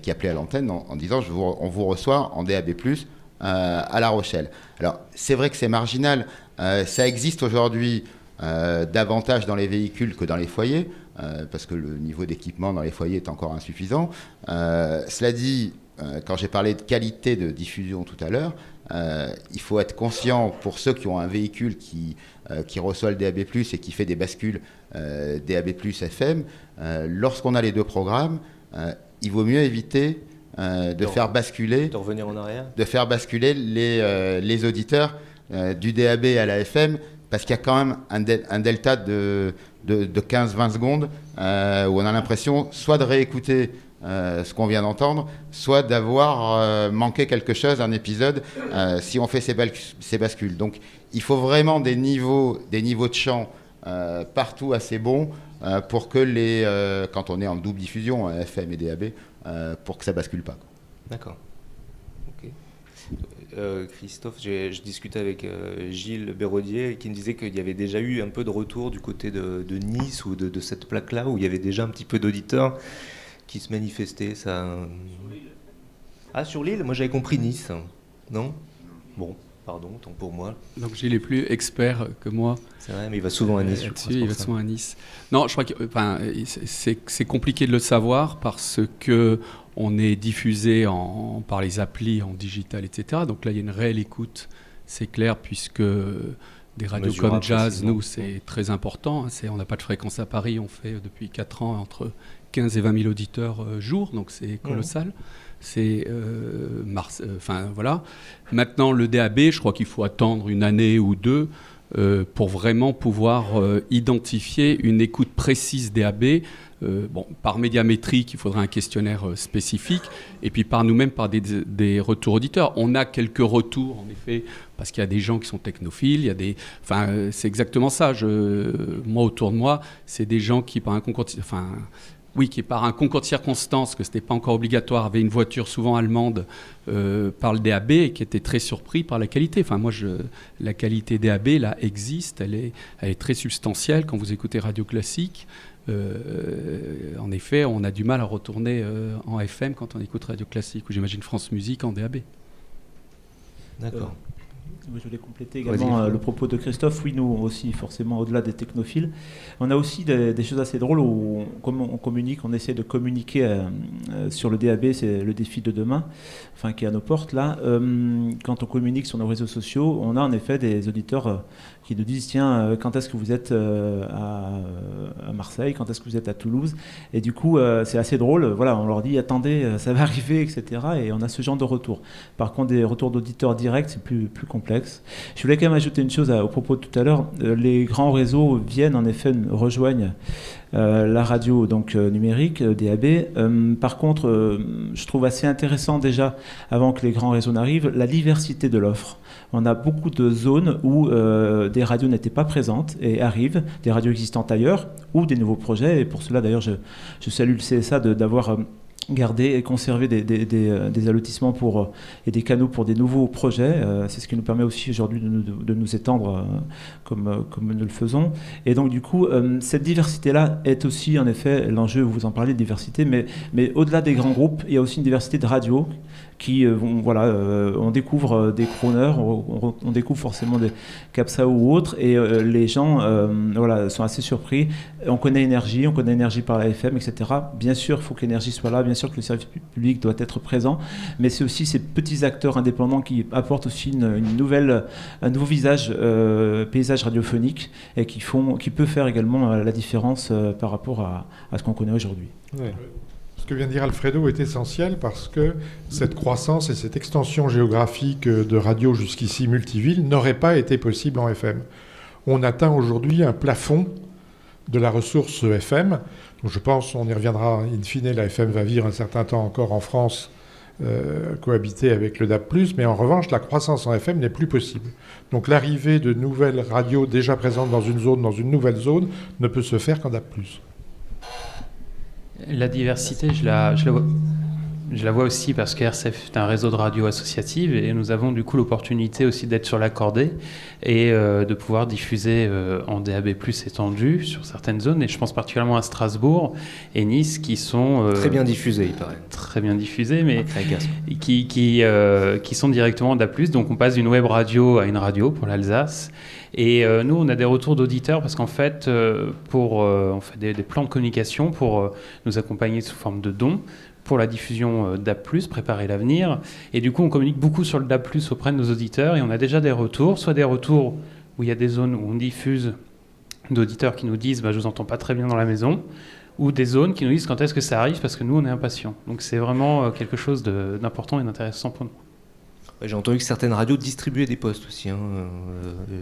qui appelaient à l'antenne en disant « On vous reçoit en DAB+, à La Rochelle ». Alors, c'est vrai que c'est marginal. Ça existe aujourd'hui davantage dans les véhicules que dans les foyers, parce que le niveau d'équipement dans les foyers est encore insuffisant. Cela dit... Quand j'ai parlé de qualité de diffusion tout à l'heure, il faut être conscient pour ceux qui ont un véhicule qui reçoit le DAB+, et qui fait des bascules DAB+, FM, lorsqu'on a les deux programmes, il vaut mieux éviter de faire basculer les auditeurs du DAB à la FM, parce qu'il y a quand même un delta de 15-20 secondes où on a l'impression soit de réécouter ce qu'on vient d'entendre, soit d'avoir manqué quelque chose, un épisode, si on fait ces bascules. Donc il faut vraiment des niveaux de champ partout assez bons pour que quand on est en double diffusion, FM et DAB, pour que ça bascule pas. D'accord. Ok. Christophe, je discutais avec Gilles Béraudier qui me disait qu'il y avait déjà eu un peu de retour du côté de Nice ou de cette plaque-là où il y avait déjà un petit peu d'auditeurs qui se manifestaient. Ça... Ah, sur l'île ? Moi j'avais compris Nice. Non ? Bon, pardon, tant pour moi. Donc Gilles est plus expert que moi. C'est vrai, mais il va souvent à Nice. Il va souvent à Nice. Non, je crois que c'est compliqué de le savoir parce que on est diffusé par les applis, en digital, etc. Donc là, il y a une réelle écoute, c'est clair, puisque des radios comme Jazz, nous, c'est très important. On n'a pas de fréquence à Paris, on fait depuis 4 ans entre 15 et 20 000 auditeurs jour, donc c'est colossal. C'est voilà. Maintenant, le DAB, je crois qu'il faut attendre une année ou deux pour vraiment pouvoir identifier une écoute précise DAB. Par médiamétrique, il faudrait un questionnaire spécifique, et puis par nous-mêmes, par des retours auditeurs. On a quelques retours, en effet, parce qu'il y a des gens qui sont technophiles, c'est exactement ça. Moi, autour de moi, c'est des gens qui, par un concours de circonstances, que ce n'était pas encore obligatoire, avaient une voiture souvent allemande par le DAB et qui étaient très surpris par la qualité. La qualité DAB, là, existe, elle est très substantielle quand vous écoutez Radio Classique. En effet, on a du mal à retourner en FM quand on écoute Radio Classique, ou j'imagine France Musique en DAB. D'accord. Je voulais compléter également le propos de Christophe. Oui, nous aussi, forcément, au-delà des technophiles, on a aussi des choses assez drôles où, comme on communique, on essaie de communiquer sur le DAB, c'est le défi de demain, enfin qui est à nos portes là. Quand on communique sur nos réseaux sociaux, on a en effet des auditeurs qui nous disent tiens, quand est-ce que vous êtes à Marseille, quand est-ce que vous êtes à Toulouse, et du coup c'est assez drôle. Voilà, on leur dit attendez, ça va arriver, etc. Et on a ce genre de retour. Par contre, des retours d'auditeurs directs, c'est plus complexe. Je voulais quand même ajouter une chose au propos de tout à l'heure. Les grands réseaux viennent en effet rejoignent la radio donc numérique, DAB. Par contre, je trouve assez intéressant déjà, avant que les grands réseaux n'arrivent, la diversité de l'offre. On a beaucoup de zones où des radios n'étaient pas présentes et arrivent, des radios existantes ailleurs, ou des nouveaux projets. Et pour cela, d'ailleurs, je salue le CSA d'avoir garder et conserver des allotissements et des canaux pour des nouveaux projets. C'est ce qui nous permet aussi aujourd'hui de nous étendre comme nous le faisons. Et donc du coup, cette diversité-là est aussi en effet l'enjeu, vous en parlez de diversité, mais au-delà des grands groupes, il y a aussi une diversité de radios qui on découvre des crooners, on découvre forcément des Capsao ou autres, et les gens sont assez surpris. On connaît Énergie par la FM, etc. Bien sûr, il faut que l'énergie soit là, bien sûr que le service public doit être présent, mais c'est aussi ces petits acteurs indépendants qui apportent aussi un nouveau paysage radiophonique, et qui peut faire également la différence par rapport à ce qu'on connaît aujourd'hui. Ouais. Ce que vient de dire Alfredo est essentiel parce que cette croissance et cette extension géographique de radio jusqu'ici multivilles n'aurait pas été possible en FM. On atteint aujourd'hui un plafond de la ressource FM. Donc je pense, on y reviendra, in fine, la FM va vivre un certain temps encore en France, cohabiter avec le DAB+, mais en revanche, la croissance en FM n'est plus possible. Donc l'arrivée de nouvelles radios déjà présentes dans une nouvelle zone, ne peut se faire qu'en DAB+. La diversité, je la vois aussi parce que RCF est un réseau de radio associative, et nous avons du coup l'opportunité aussi d'être sur la cordée et de pouvoir diffuser en DAB+ étendu sur certaines zones, et je pense particulièrement à Strasbourg et Nice qui sont très bien diffusés, il paraît. Très bien diffusés, mais qui sont directement en DAB+. Donc on passe d'une web radio à une radio pour l'Alsace. Et nous, on a des retours d'auditeurs parce qu'en fait, on fait des plans de communication pour nous accompagner sous forme de dons pour la diffusion DAB+, préparer l'avenir. Et du coup, on communique beaucoup sur le DAB+, auprès de nos auditeurs, et on a déjà des retours, soit des retours où il y a des zones où on diffuse, d'auditeurs qui nous disent je vous entends pas très bien dans la maison, ou des zones qui nous disent quand est-ce que ça arrive parce que nous, on est impatients. Donc c'est vraiment quelque chose d'important et d'intéressant pour nous. J'ai entendu que certaines radios distribuaient des postes aussi.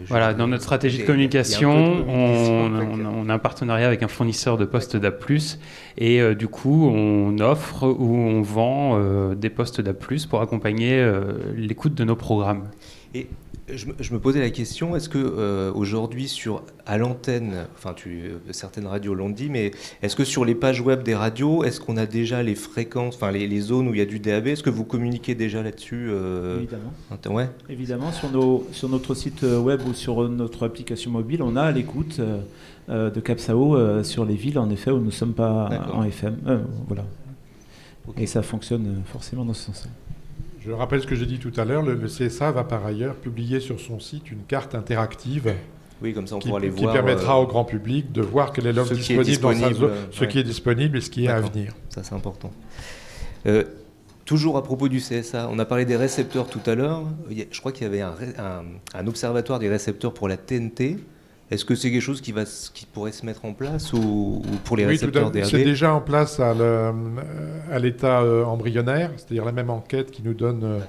Voilà, dans notre stratégie de communication, on a un partenariat avec un fournisseur de postes DAB+, et du coup, on offre ou on vend des postes DAB+, pour accompagner l'écoute de nos programmes. Et je me posais la question, est-ce que aujourd'hui à l'antenne, certaines radios l'ont dit, mais est-ce que sur les pages web des radios, est-ce qu'on a déjà les fréquences, les zones où il y a du DAB, est-ce que vous communiquez déjà là-dessus Évidemment. Ouais. Évidemment, sur notre site web ou sur notre application mobile, on a l'écoute de Capsao sur les villes, en effet, où nous ne sommes pas en FM. Voilà. Okay. Et ça fonctionne forcément dans ce sens-là. Je rappelle ce que j'ai dit tout à l'heure, le CSA va par ailleurs publier sur son site une carte interactive, oui, comme ça on pourra aller voir, qui permettra au grand public de voir quelle est l'offre disponible dans sa zone, ce qui est disponible et ce qui est à venir. Ça c'est important. Toujours à propos du CSA, on a parlé des récepteurs tout à l'heure. Je crois qu'il y avait un observatoire des récepteurs pour la TNT. Est-ce que c'est quelque chose qui pourrait se mettre en place ou pour les récepteurs DAB ? C'est déjà en place à l'état embryonnaire, c'est-à-dire la même enquête qui nous donne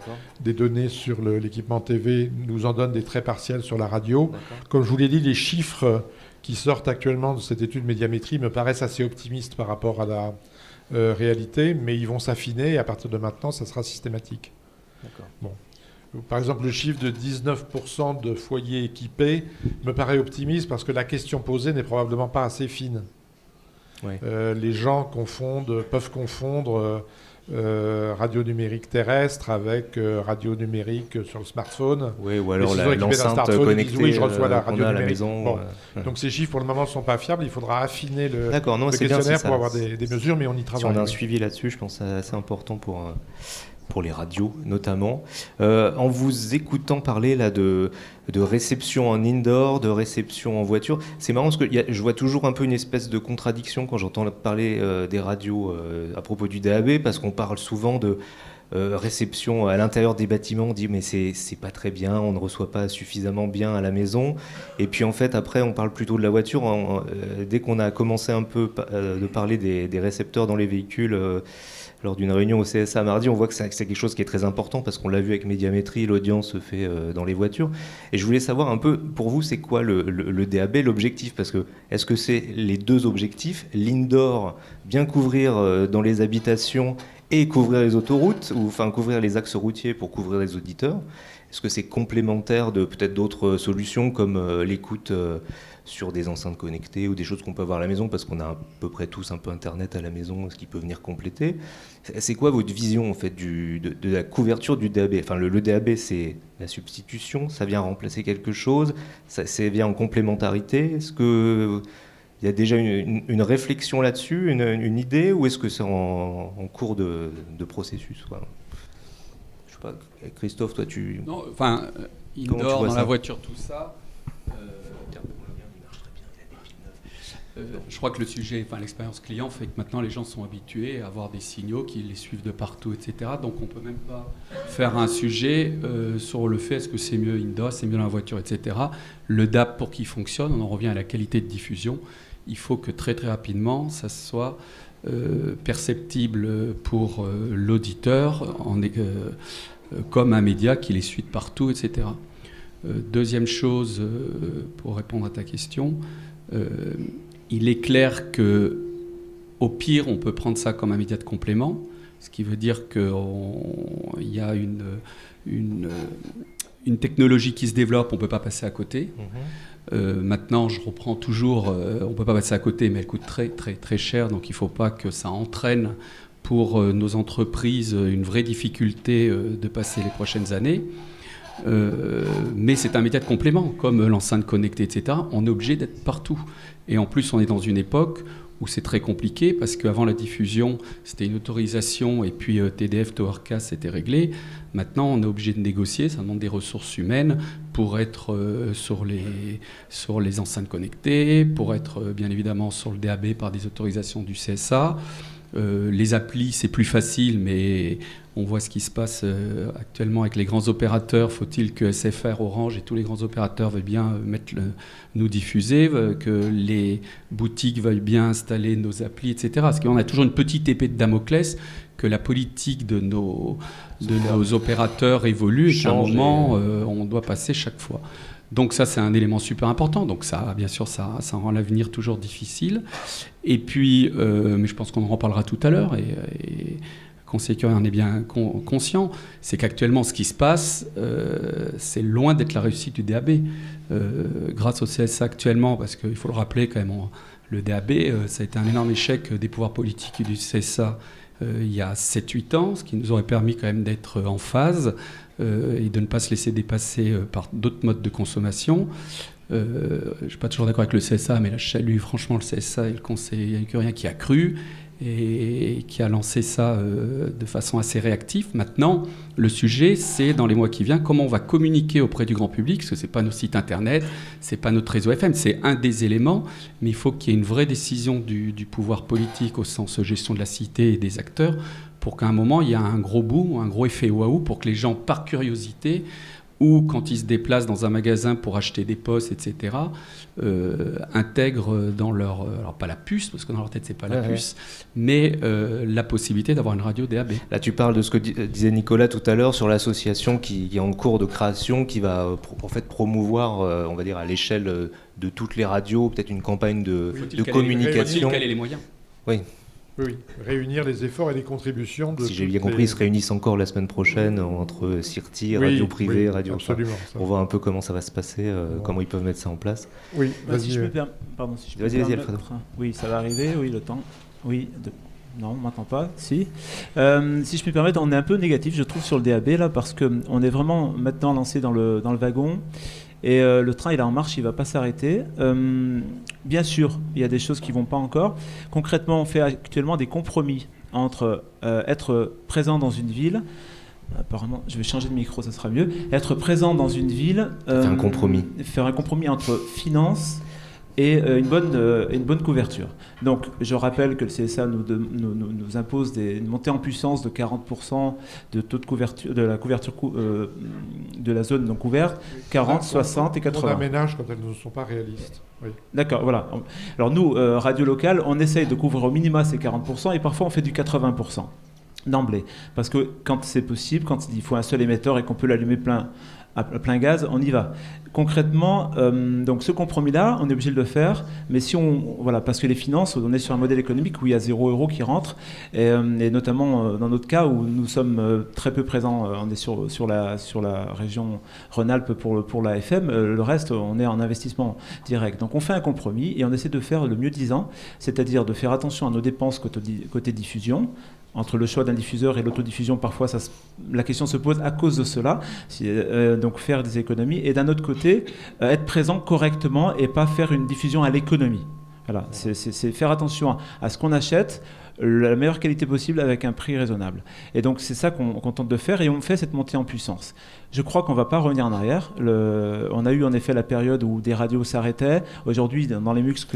des données sur l'équipement TV, nous en donne des traits partiels sur la radio. D'accord. Comme je vous l'ai dit, les chiffres qui sortent actuellement de cette étude médiamétrie me paraissent assez optimistes par rapport à la réalité, mais ils vont s'affiner et à partir de maintenant, ça sera systématique. D'accord. Bon. Par exemple, le chiffre de 19% de foyers équipés me paraît optimiste parce que la question posée n'est probablement pas assez fine. Oui. Les gens peuvent confondre radio numérique terrestre avec radio numérique sur le smartphone. Oui, ou alors l'enceinte connectée disent, oui, je reçois la radio à numérique. La maison. Bon. Donc ces chiffres pour le moment ne sont pas fiables. Il faudra affiner le questionnaire pour avoir des mesures, mais on y travaille. Si on a un suivi là-dessus, je pense que c'est assez important pour les radios notamment. En vous écoutant parler là de réception en indoor, de réception en voiture, c'est marrant parce que je vois toujours un peu une espèce de contradiction quand j'entends parler des radios à propos du DAB, parce qu'on parle souvent de réception à l'intérieur des bâtiments, on dit mais c'est pas très bien, on ne reçoit pas suffisamment bien à la maison, et puis en fait après on parle plutôt de la voiture. Dès qu'on a commencé un peu de parler des récepteurs dans les véhicules lors d'une réunion au CSA mardi, on voit que c'est quelque chose qui est très important parce qu'on l'a vu avec Médiamétrie, l'audience se fait dans les voitures. Et je voulais savoir un peu, pour vous, c'est quoi le DAB, l'objectif? Parce que est-ce que c'est les deux objectifs, l'indoor, bien couvrir dans les habitations et couvrir les autoroutes, ou enfin couvrir les axes routiers pour couvrir les auditeurs? Est-ce que c'est complémentaire de peut-être d'autres solutions comme l'écoute sur des enceintes connectées ou des choses qu'on peut avoir à la maison, parce qu'on a à peu près tous un peu Internet à la maison, ce qui peut venir compléter? C'est quoi votre vision en fait de la couverture du DAB? Enfin, le DAB, c'est la substitution, ça vient remplacer quelque chose, ça vient en complémentarité? Est-ce que il y a déjà une réflexion là-dessus, une idée, ou est-ce que c'est en cours de processus, quoi? Je sais pas, Christophe, toi tu... Non, enfin, indoor, dans la voiture, tout ça... je crois que le sujet, enfin l'expérience client fait que maintenant les gens sont habitués à avoir des signaux qui les suivent de partout, etc. Donc on ne peut même pas faire un sujet sur le fait est-ce que c'est mieux indoor, c'est mieux dans la voiture, etc. Le DAB, pour qu'il fonctionne, on en revient à la qualité de diffusion. Il faut que très très rapidement ça soit perceptible pour l'auditeur comme un média qui les suit de partout, etc. Deuxième chose, pour répondre à ta question, il est clair que, au pire, on peut prendre ça comme un média de complément, ce qui veut dire qu'il y a une technologie qui se développe, on ne peut pas passer à côté. Maintenant, je reprends toujours, on ne peut pas passer à côté, mais elle coûte très, très, très cher, donc il ne faut pas que ça entraîne pour nos entreprises une vraie difficulté de passer les prochaines années. Mais c'est un média de complément, comme l'enceinte connectée, etc. On est obligé d'être partout. Et en plus, on est dans une époque où c'est très compliqué, parce qu'avant la diffusion, c'était une autorisation, et puis TDF, Towercast, c'était réglé. Maintenant, on est obligé de négocier, ça demande des ressources humaines pour être sur les enceintes connectées, pour être bien évidemment sur le DAB par des autorisations du CSA. Les applis, c'est plus facile, mais on voit ce qui se passe actuellement avec les grands opérateurs. Faut-il que SFR, Orange et tous les grands opérateurs veuillent bien nous diffuser, que les boutiques veuillent bien installer nos applis, etc. Parce qu'on a toujours une petite épée de Damoclès, que la politique de nos opérateurs évolue, et qu'à un moment, on doit passer chaque fois. Donc ça, c'est un élément super important. Donc ça, bien sûr, ça rend l'avenir toujours difficile. Et puis, mais je pense qu'on en reparlera tout à l'heure, et Conseil Curie en est bien conscient, c'est qu'actuellement, ce qui se passe, c'est loin d'être la réussite du DAB. Grâce au CSA actuellement, parce qu'il faut le rappeler quand même, le DAB, ça a été un énorme échec des pouvoirs politiques et du CSA il y a 7-8 ans, ce qui nous aurait permis quand même d'être en phase et de ne pas se laisser dépasser par d'autres modes de consommation. Je ne suis pas toujours d'accord avec le CSA, mais là je salue franchement le CSA et le Conseil Curien qui a cru et qui a lancé ça de façon assez réactive. Maintenant, le sujet, c'est dans les mois qui viennent, comment on va communiquer auprès du grand public, parce que ce n'est pas nos sites internet, ce n'est pas notre réseau FM, c'est un des éléments, mais il faut qu'il y ait une vraie décision du pouvoir politique au sens gestion de la cité et des acteurs, pour qu'à un moment, il y ait un gros boom, un gros effet waouh, pour que les gens, par curiosité, ou quand ils se déplacent dans un magasin pour acheter des postes, etc., intègrent dans leur... alors pas la puce, parce que dans leur tête, c'est pas la puce, mais la possibilité d'avoir une radio DAB. Là, tu parles de ce que disait Nicolas tout à l'heure sur l'association qui est en cours de création, qui va en fait promouvoir, on va dire, à l'échelle de toutes les radios, peut-être une campagne de communication. Faut-il caler les moyens ? Oui. Oui, réunir les efforts et les contributions de... Si j'ai bien compris, ils se réunissent encore la semaine prochaine entre CIRTI, radio privée, radio... Absolument. On voit un peu comment ça va se passer, comment ils peuvent mettre ça en place. Oui, si je peux pardon, si je peux vas-y, Alfredo. Oui, ça va arriver, oui, le temps. Oui, non, on ne m'entend pas, si. Si je peux me permettre, on est un peu négatif, je trouve, sur le DAB, là, parce qu'on est vraiment maintenant lancé dans le wagon. Et le train, il est en marche, il ne va pas s'arrêter. Bien sûr, il y a des choses qui ne vont pas encore. Concrètement, on fait actuellement des compromis entre être présent dans une ville apparemment, je vais changer de micro, ça sera mieux. Être présent dans une ville. Faire un compromis. Faire un compromis entre finances et une bonne couverture. Donc, je rappelle que le CSA nous impose une montée en puissance de 40% de taux de couverture, de la couverture de la zone non couverte, 40, 60 et 80. On aménage quand elles ne sont pas réalistes. Oui. D'accord, voilà. Alors nous, radio locale, on essaye de couvrir au minima ces 40% et parfois on fait du 80% d'emblée. Parce que quand c'est possible, quand il faut un seul émetteur et qu'on peut l'allumer à plein gaz, on y va. Concrètement, donc ce compromis-là, on est obligé de le faire, mais voilà, parce que les finances, on est sur un modèle économique où il y a 0 € qui rentre, et notamment dans notre cas où nous sommes très peu présents, on est sur la région Rhône-Alpes pour la FM, le reste, on est en investissement direct. Donc on fait un compromis et on essaie de faire le mieux disant, c'est-à-dire de faire attention à nos dépenses côté diffusion. Entre le choix d'un diffuseur et l'autodiffusion, parfois la question se pose à cause de cela, donc faire des économies, et d'un autre côté, être présent correctement et pas faire une diffusion à l'économie. Voilà, c'est faire attention à ce qu'on achète, la meilleure qualité possible avec un prix raisonnable. Et donc c'est ça qu'on tente de faire, et on fait cette montée en puissance. Je crois qu'on ne va pas revenir en arrière. On a eu en effet la période où des radios s'arrêtaient. Aujourd'hui, dans les MUX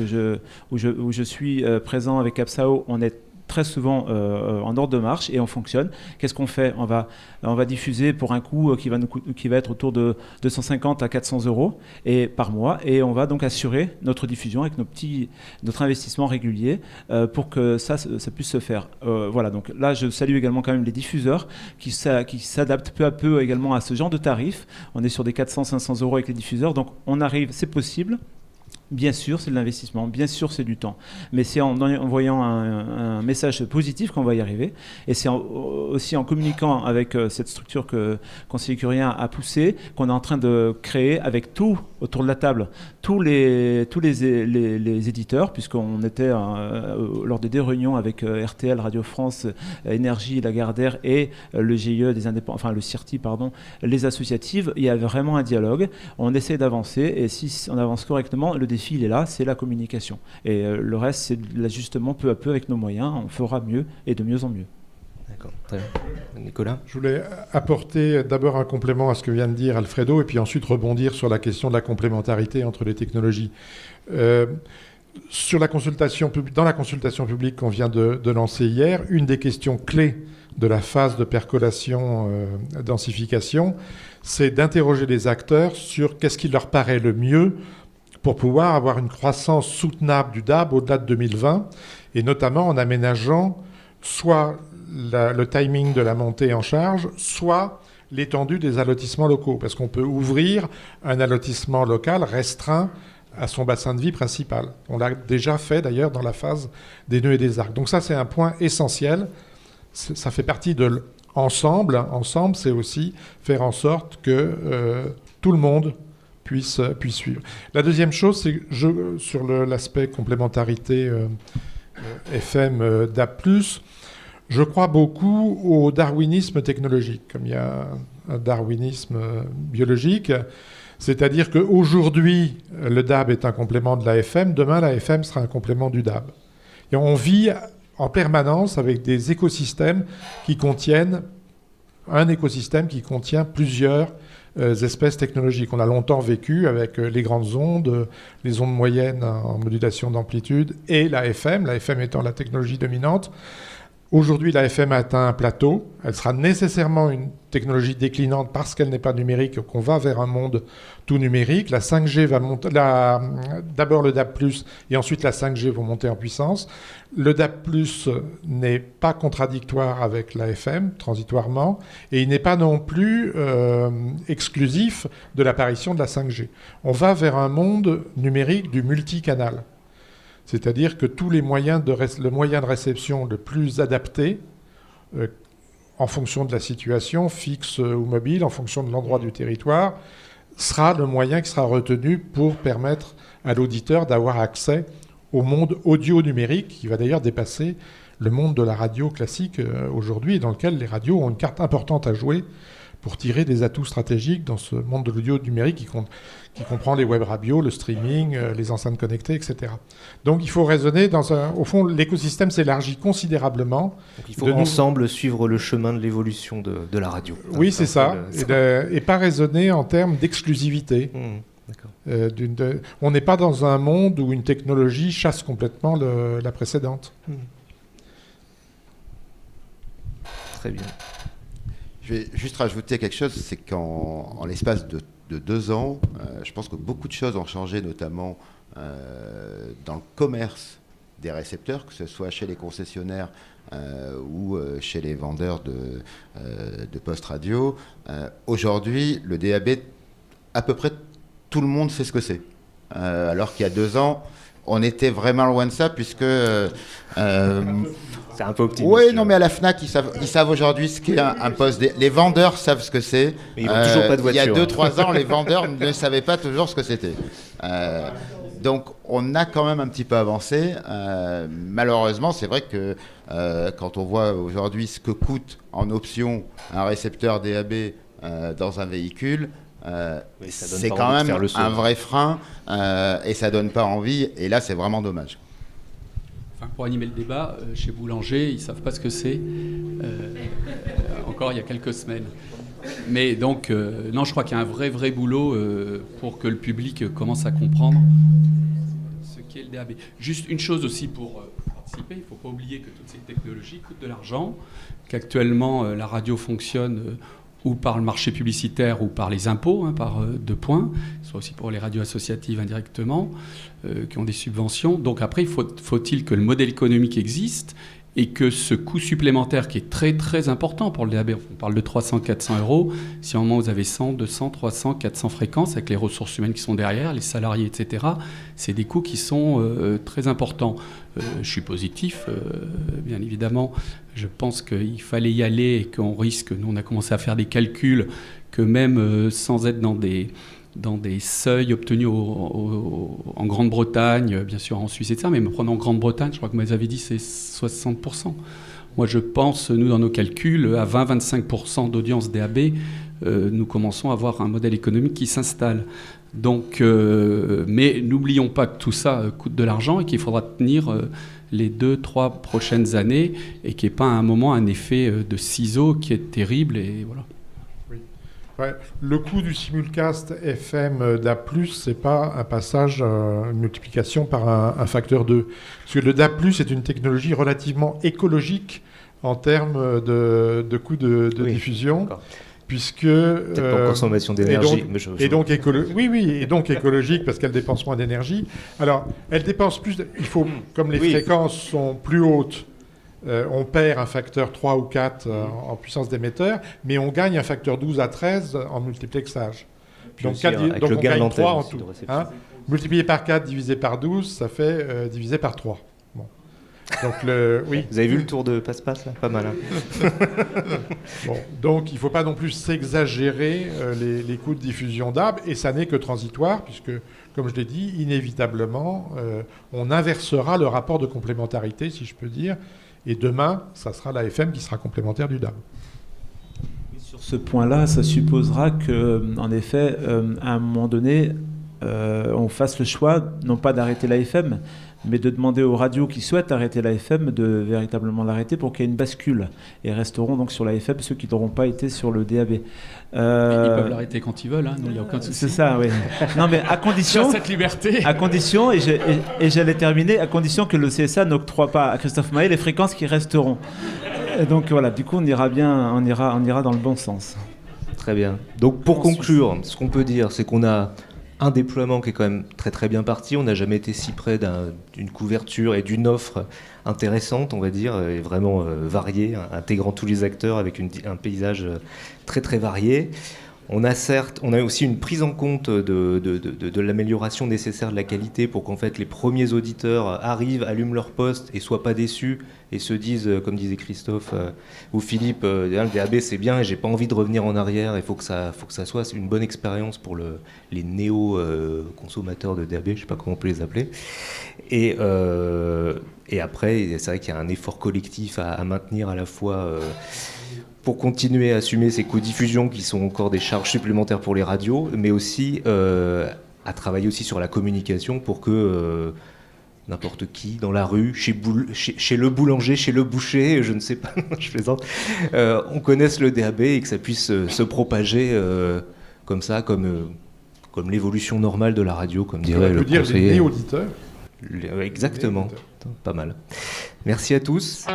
où je suis présent avec Capsao, on est très souvent en ordre de marche et on fonctionne. Qu'est-ce qu'on fait ? On va diffuser pour un coût qui va être autour de 250 à 400 € par mois, et on va donc assurer notre diffusion avec notre investissement régulier pour que ça puisse se faire. Voilà, donc là je salue également quand même les diffuseurs qui s'adaptent peu à peu également à ce genre de tarifs. On est sur des 400-500 € avec les diffuseurs, donc on arrive, c'est possible. Bien sûr, c'est de l'investissement, bien sûr, c'est du temps. Mais c'est en envoyant un message positif qu'on va y arriver. Et c'est aussi en communiquant avec cette structure que Conseiller Curien a poussée, qu'on est en train de créer avec tout autour de la table, tous les éditeurs, puisqu'on était lors des deux réunions avec RTL, Radio France, Énergie, Lagardère et le GIE des indépendants, enfin le CIRTI, pardon, les associatives. Il y a vraiment un dialogue. On essaie d'avancer, et si on avance correctement, le défi, il est là, c'est la communication. Et le reste, c'est de l'ajustement peu à peu avec nos moyens. On fera mieux et de mieux en mieux. D'accord, très bien. Nicolas ? Je voulais apporter d'abord un complément à ce que vient de dire Alfredo, et puis ensuite rebondir sur la question de la complémentarité entre les technologies. Dans la consultation publique qu'on vient de lancer hier, une des questions clés de la phase de percolation densification, c'est d'interroger les acteurs sur qu'est-ce qui leur paraît le mieux pour pouvoir avoir une croissance soutenable du DAB au-delà de 2020, et notamment en aménageant soit le timing de la montée en charge, soit l'étendue des allotissements locaux, parce qu'on peut ouvrir un allotissement local restreint à son bassin de vie principal. On l'a déjà fait d'ailleurs dans la phase des nœuds et des arcs. Donc ça, c'est un point essentiel. Ça fait partie de l'ensemble. Ensemble, c'est aussi faire en sorte que tout le monde puisse suivre. La deuxième chose, c'est sur l'aspect complémentarité FM DAB+, je crois beaucoup au darwinisme technologique, comme il y a un darwinisme biologique. C'est-à-dire qu'aujourd'hui, le DAB est un complément de la FM, demain, la FM sera un complément du DAB. Et on vit en permanence avec des écosystèmes qui contiennent plusieurs espèces technologiques. On a longtemps vécu avec les grandes ondes, les ondes moyennes en modulation d'amplitude et la FM étant la technologie dominante. Aujourd'hui, la FM a atteint un plateau. Elle sera nécessairement une technologie déclinante parce qu'elle n'est pas numérique, qu'on va vers un monde tout numérique. La 5G va monter, d'abord le DAB+, et ensuite la 5G vont monter en puissance. Le DAB+, n'est pas contradictoire avec la FM, transitoirement, et il n'est pas non plus exclusif de l'apparition de la 5G. On va vers un monde numérique du multicanal. C'est-à-dire que tous les moyens le moyen de réception le plus adapté, en fonction de la situation, fixe ou mobile, en fonction de l'endroit du territoire, sera le moyen qui sera retenu pour permettre à l'auditeur d'avoir accès au monde audio numérique, qui va d'ailleurs dépasser le monde de la radio classique aujourd'hui, dans lequel les radios ont une carte importante à jouer pour tirer des atouts stratégiques dans ce monde de l'audio numérique qui comprend les web radios, le streaming, les enceintes connectées, etc. Donc il faut raisonner au fond, l'écosystème s'élargit considérablement. Donc il faut ensemble suivre le chemin de l'évolution de la radio. Oui, c'est ça. Et pas raisonner en termes d'exclusivité. On n'est pas dans un monde où une technologie chasse complètement la précédente. Très bien. Je vais juste rajouter quelque chose, c'est qu'en l'espace de 2 ans, je pense que beaucoup de choses ont changé, notamment dans le commerce des récepteurs, que ce soit chez les concessionnaires ou chez les vendeurs de postes radio. Aujourd'hui, le DAB, à peu près tout le monde sait ce que c'est. Alors qu'il y a 2 ans, on était vraiment loin de ça, puisque... c'est un peu optimiste. Oui, non, mais à la FNAC, ils savent aujourd'hui ce qu'est un poste. Les vendeurs savent ce que c'est. Mais ils n'ont toujours pas de voiture. Il y a 2-3 ans, les vendeurs ne savaient pas toujours ce que c'était. Donc, on a quand même un petit peu avancé. Malheureusement, c'est vrai que quand on voit aujourd'hui ce que coûte en option un récepteur DAB dans un véhicule, c'est quand même un vrai frein et ça donne pas envie. Et là, c'est vraiment dommage. Pour animer le débat, chez Boulanger, ils ne savent pas ce que c'est, encore il y a quelques semaines. Mais donc, non, je crois qu'il y a un vrai boulot pour que le public commence à comprendre ce qu'est le DAB. Juste une chose aussi pour participer, il ne faut pas oublier que toutes ces technologies coûtent de l'argent, qu'actuellement la radio fonctionne ou par le marché publicitaire ou par les impôts, par 2 points, soit aussi pour les radios associatives indirectement, qui ont des subventions. Donc après, faut-il que le modèle économique existe et que ce coût supplémentaire qui est très important pour le DAB, on parle de 300-400 euros, si à un moment vous avez 100, 200, 300, 400 fréquences avec les ressources humaines qui sont derrière, les salariés, etc., c'est des coûts qui sont très importants. Je suis positif, bien évidemment. Je pense qu'il fallait y aller et qu'on risque, nous on a commencé à faire des calculs, que même sans être dans des seuils obtenus en Grande-Bretagne, bien sûr en Suisse, etc., mais prenons Grande-Bretagne, je crois que vous m'avez dit c'est 60%. Moi je pense, nous dans nos calculs, à 20-25% d'audience DAB, nous commençons à avoir un modèle économique qui s'installe. Donc, mais n'oublions pas que tout ça coûte de l'argent et qu'il faudra tenir les 2-3 prochaines années et qu'il n'y ait pas à un moment un effet de ciseau qui est terrible. Et voilà. Oui. Ouais, le coût du simulcast FM DA+, c'est pas un passage, une multiplication par un facteur 2. Parce que le DA+, est une technologie relativement écologique en termes de coût de diffusion. D'accord. Puisque peut-être en consommation d'énergie, et donc écologique parce qu'elle dépense moins d'énergie. Alors, elle dépense plus. Il faut, comme les fréquences sont plus hautes, on perd un facteur 3 ou 4 en puissance d'émetteur, mais on gagne un facteur 12 à 13 en multiplexage. Donc, donc on gagne 3 en tout. Multiplié par 4 divisé par 12, ça fait divisé par 3. Bon. Donc oui. Vous avez vu le tour de passe-passe là ? Pas mal. Hein. Bon, donc il ne faut pas non plus s'exagérer les coûts de diffusion DAB, et ça n'est que transitoire, puisque, comme je l'ai dit, inévitablement, on inversera le rapport de complémentarité, si je peux dire, et demain, ça sera la FM qui sera complémentaire du DAB. Sur ce point-là, ça supposera qu'en effet, à un moment donné, on fasse le choix, non pas d'arrêter la FM, mais de demander aux radios qui souhaitent arrêter la FM de véritablement l'arrêter pour qu'il y ait une bascule. Et resteront donc sur la FM ceux qui n'auront pas été sur le DAB. Ils peuvent l'arrêter quand ils veulent, hein, il n'y a aucun souci. C'est ça, oui. Non, mais à condition... cette liberté. À condition, et j'allais terminer, à condition que le CSA n'octroie pas à Christophe Maé les fréquences qui resteront. Et donc voilà, du coup on ira dans le bon sens. Très bien. Donc pour conclure, ce qu'on peut dire, c'est qu'on a un déploiement qui est quand même très bien parti. On n'a jamais été si près d'une couverture et d'une offre intéressante, on va dire, et vraiment variée, intégrant tous les acteurs avec un paysage très varié. On a aussi une prise en compte de l'amélioration nécessaire de la qualité pour qu'en fait les premiers auditeurs arrivent, allument leur poste et soient pas déçus et se disent, comme disait Christophe ou Philippe, le DAB c'est bien et j'ai pas envie de revenir en arrière, il faut que ça soit une bonne expérience pour les néo-consommateurs de DAB, je sais pas comment on peut les appeler. Et Et après, c'est vrai qu'il y a un effort collectif à maintenir à la fois pour continuer à assumer ces codiffusions qui sont encore des charges supplémentaires pour les radios, mais aussi à travailler aussi sur la communication pour que n'importe qui, dans la rue, chez le boulanger, chez le boucher, je ne sais pas, je plaisante, on connaisse le DAB et que ça puisse se propager comme ça, comme l'évolution normale de la radio, comme dirait le conseiller. On peut dire les néo-auditeurs. Exactement, pas mal. Merci à tous.